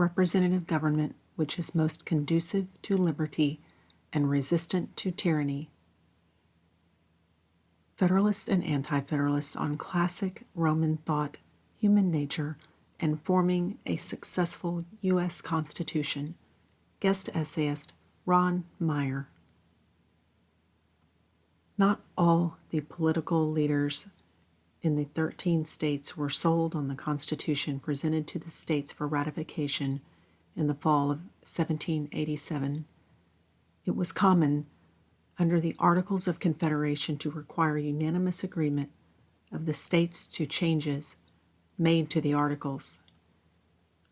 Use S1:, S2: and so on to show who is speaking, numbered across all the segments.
S1: representative government which is most conducive to liberty and resistant to tyranny. Federalists and Anti-Federalists on Classic Roman Thought, Human Nature, and Forming a Successful U.S. Constitution. Guest essayist Ron Meier. Not all the political leaders in the 13 states were sold on the Constitution presented to the states for ratification in the fall of 1787. It was common under the Articles of Confederation to require unanimous agreement of the states to changes made to the Articles.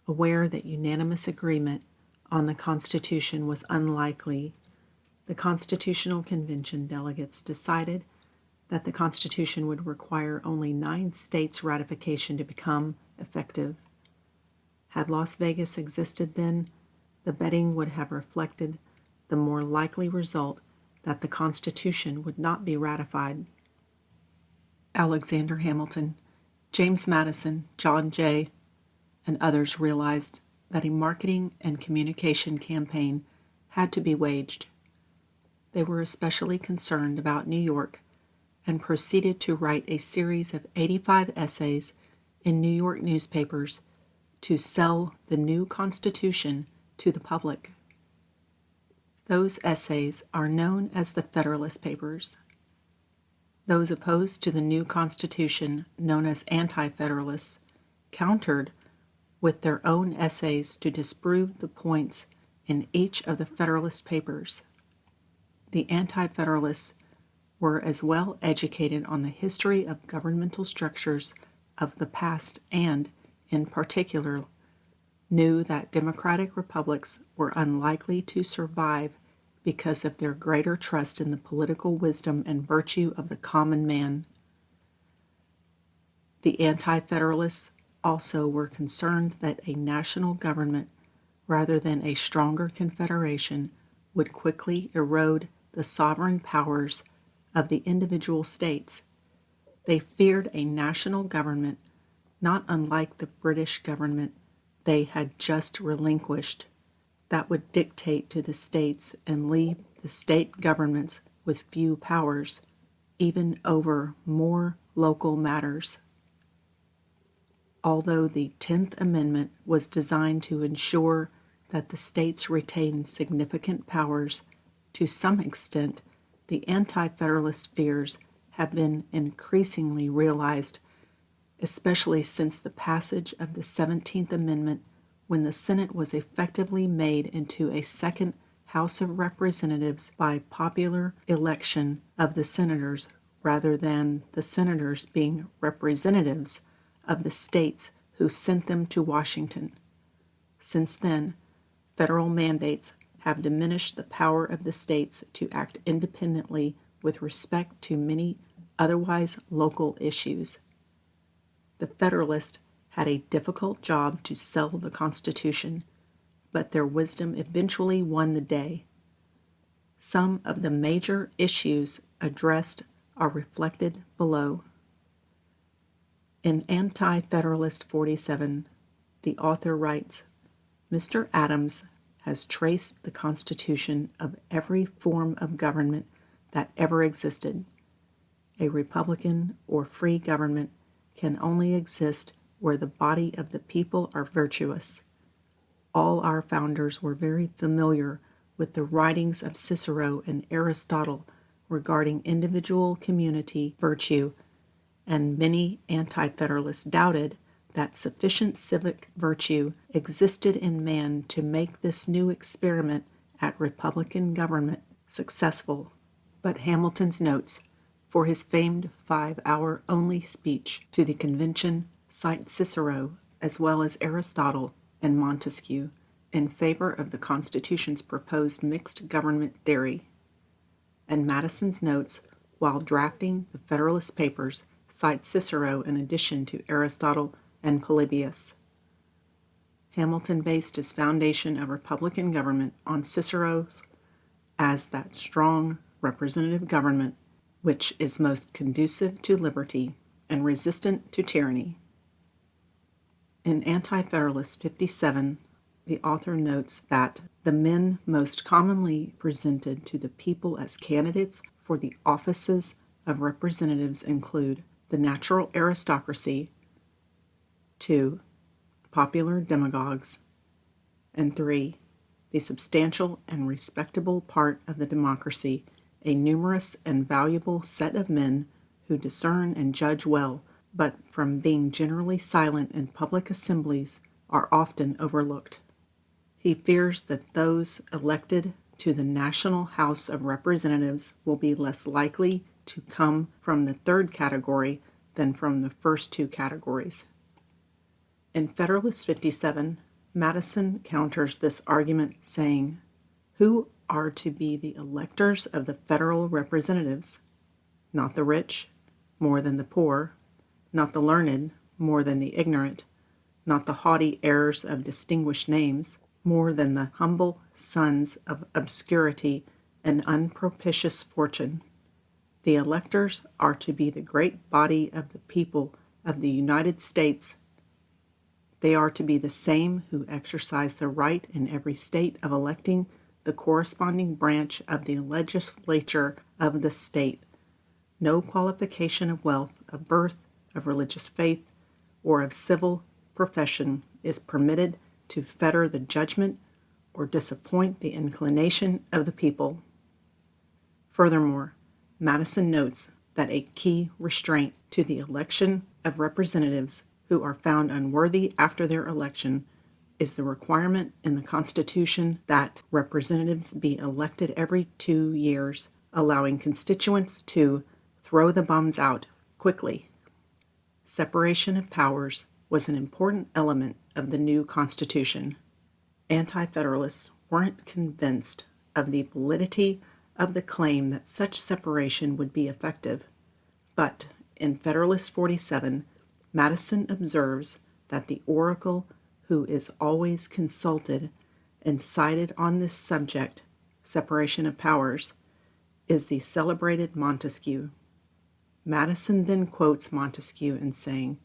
S1: Aware that unanimous agreement on the Constitution was unlikely, the Constitutional Convention delegates decided that the Constitution would require only 9 states' ratification to become effective. Had Las Vegas existed then, the betting would have reflected the more likely result that the Constitution would not be ratified. Alexander Hamilton, James Madison, John Jay, and others realized that a marketing and communication campaign had to be waged. They were especially concerned about New York and proceeded to write a series of 85 essays in New York newspapers to sell the new Constitution to the public. Those essays are known as the Federalist Papers. Those opposed to the new Constitution, known as Anti-federalists, countered with their own essays to disprove the points in each of the Federalist Papers. The Anti-federalists were as well educated on the history of governmental structures of the past and, in particular, knew that democratic republics were unlikely to survive because of their greater trust in the political wisdom and virtue of the common man. The Anti-federalists also were concerned that a national government, rather than a stronger confederation, would quickly erode the sovereign powers of the individual states. They feared a national government not unlike the British government they had just relinquished, that would dictate to the states and leave the state governments with few powers, even over more local matters. Although the 10th Amendment was designed to ensure that the states retained significant powers, to some extent, the Anti-Federalist fears have been increasingly realized, especially since the passage of the 17th Amendment, when the Senate was effectively made into a second House of Representatives by popular election of the senators, rather than the senators being representatives of the states who sent them to Washington. Since then, federal mandates have diminished the power of the states to act independently with respect to many otherwise local issues. The Federalists had a difficult job to sell the Constitution, but their wisdom eventually won the day. Some of the major issues addressed are reflected below. In Anti-Federalist 47, the author writes, Mr. Adams has traced the constitution of every form of government that ever existed. A republican or free government can only exist where the body of the people are virtuous. All our founders were very familiar with the writings of Cicero and Aristotle regarding individual community virtue, and many Anti-Federalists doubted that sufficient civic virtue existed in man to make this new experiment at Republican government successful. But Hamilton's notes for his famed 5-hour only speech to the convention cite Cicero as well as Aristotle and Montesquieu in favor of the Constitution's proposed mixed government theory. And Madison's notes, while drafting the Federalist Papers, cite Cicero in addition to Aristotle and Polybius. Hamilton based his foundation of Republican government on Cicero's as that strong representative government which is most conducive to liberty and resistant to tyranny. In Anti-Federalist 57, the author notes that the men most commonly presented to the people as candidates for the offices of representatives include the natural aristocracy, 2, popular demagogues, and 3, the substantial and respectable part of the democracy, a numerous and valuable set of men who discern and judge well, but from being generally silent in public assemblies are often overlooked. He fears that those elected to the National House of Representatives will be less likely to come from the third category than from the first two categories. In Federalist 57, Madison counters this argument saying, "Who are to be the electors of the federal representatives? Not the rich, more than the poor, not the learned, more than the ignorant, not the haughty heirs of distinguished names, more than the humble sons of obscurity and unpropitious fortune. The electors are to be the great body of the people of the United States. They are to be the same who exercise the right in every state of electing the corresponding branch of the legislature of the state. No qualification of wealth, of birth, of religious faith, or of civil profession is permitted to fetter the judgment or disappoint the inclination of the people." Furthermore, Madison notes that a key restraint to the election of representatives who are found unworthy after their election is the requirement in the Constitution that representatives be elected every 2 years, allowing constituents to throw the bums out quickly. Separation of powers was an important element of the new Constitution. Anti-federalists weren't convinced of the validity of the claim that such separation would be effective, but in Federalist 47, Madison observes that the oracle who is always consulted and cited on this subject, separation of powers, is the celebrated Montesquieu. Madison then quotes Montesquieu in saying,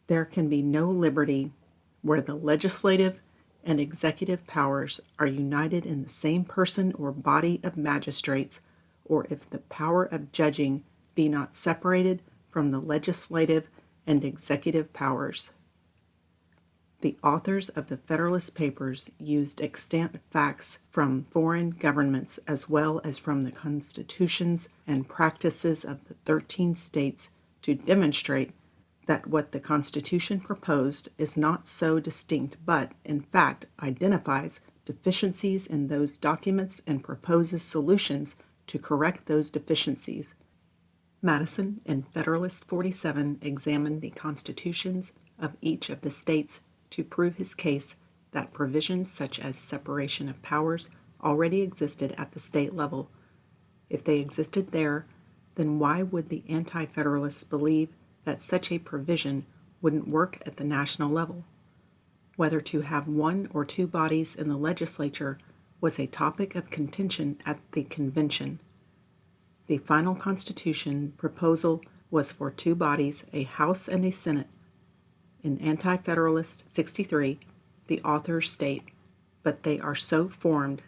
S1: "There can be no liberty where the legislative and executive powers are united in the same person or body of magistrates, or if the power of judging be not separated from the legislative and executive powers." The authors of the Federalist Papers used extant facts from foreign governments as well as from the constitutions and practices of the 13 states to demonstrate that what the Constitution proposed is not so distinct but, in fact, identifies deficiencies in those documents and proposes solutions to correct those deficiencies. Madison in Federalist 47 examined the constitutions of each of the states to prove his case that provisions such as separation of powers already existed at the state level. If they existed there, then why would the Anti-Federalists believe that such a provision wouldn't work at the national level? Whether to have one or two bodies in the legislature was a topic of contention at the convention. The final Constitution proposal was for two bodies, a House and a Senate. In Anti-Federalist 63, the authors state, "But they are so formed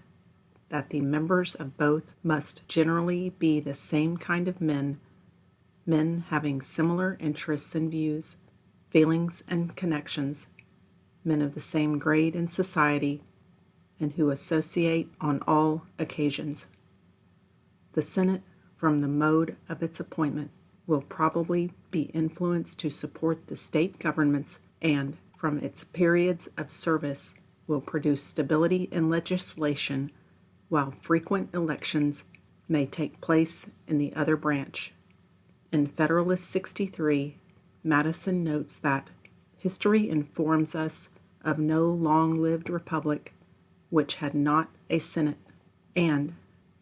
S1: that the members of both must generally be the same kind of men having similar interests and views, feelings and connections, men of the same grade in society, and who associate on all occasions. The Senate, from the mode of its appointment, will probably be influenced to support the state governments and, from its periods of service, will produce stability in legislation, while frequent elections may take place in the other branch." In Federalist 63, Madison notes that history informs us of no long-lived republic which had not a Senate, and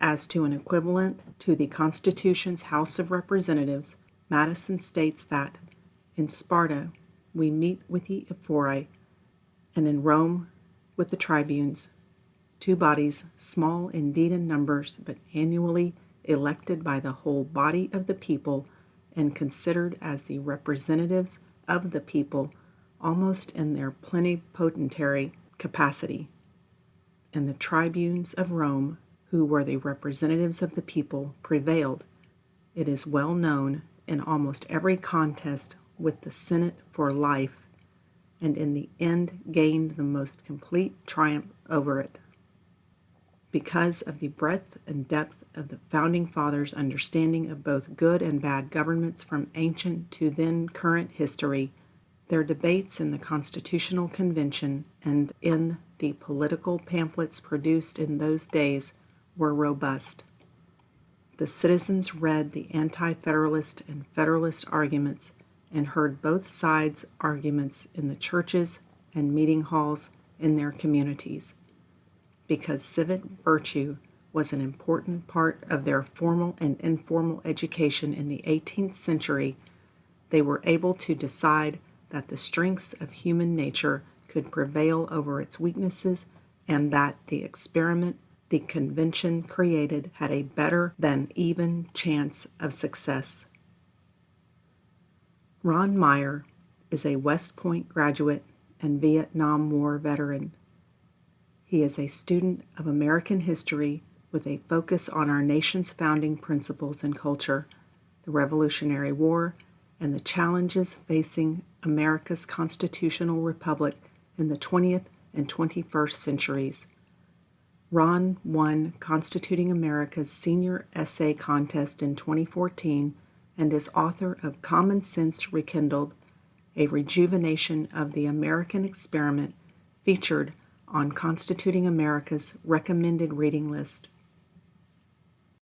S1: as to an equivalent to the Constitution's House of Representatives, Madison states that in Sparta we meet with the ephori, and in Rome with the tribunes, two bodies, small indeed in numbers, but annually elected by the whole body of the people and considered as the representatives of the people almost in their plenipotentiary capacity, and the tribunes of Rome, who were the representatives of the people, prevailed. It is well known in almost every contest with the Senate for life, and in the end gained the most complete triumph over it. Because of the breadth and depth of the Founding Fathers' understanding of both good and bad governments from ancient to then current history, their debates in the Constitutional Convention and in the political pamphlets produced in those days were robust. The citizens read the Anti-Federalist and Federalist arguments and heard both sides' arguments in the churches and meeting halls in their communities. Because civic virtue was an important part of their formal and informal education in the 18th century, they were able to decide that the strengths of human nature could prevail over its weaknesses and that the experiment the convention created had a better than even chance of success. Ron Meier is a West Point graduate and Vietnam War veteran. He is a student of American history with a focus on our nation's founding principles and culture, the Revolutionary War, and the challenges facing America's constitutional republic in the 20th and 21st centuries. Ron won Constituting America's Senior Essay Contest in 2014 and is author of Common Sense Rekindled, a rejuvenation of the American experiment featured on Constituting America's recommended reading list.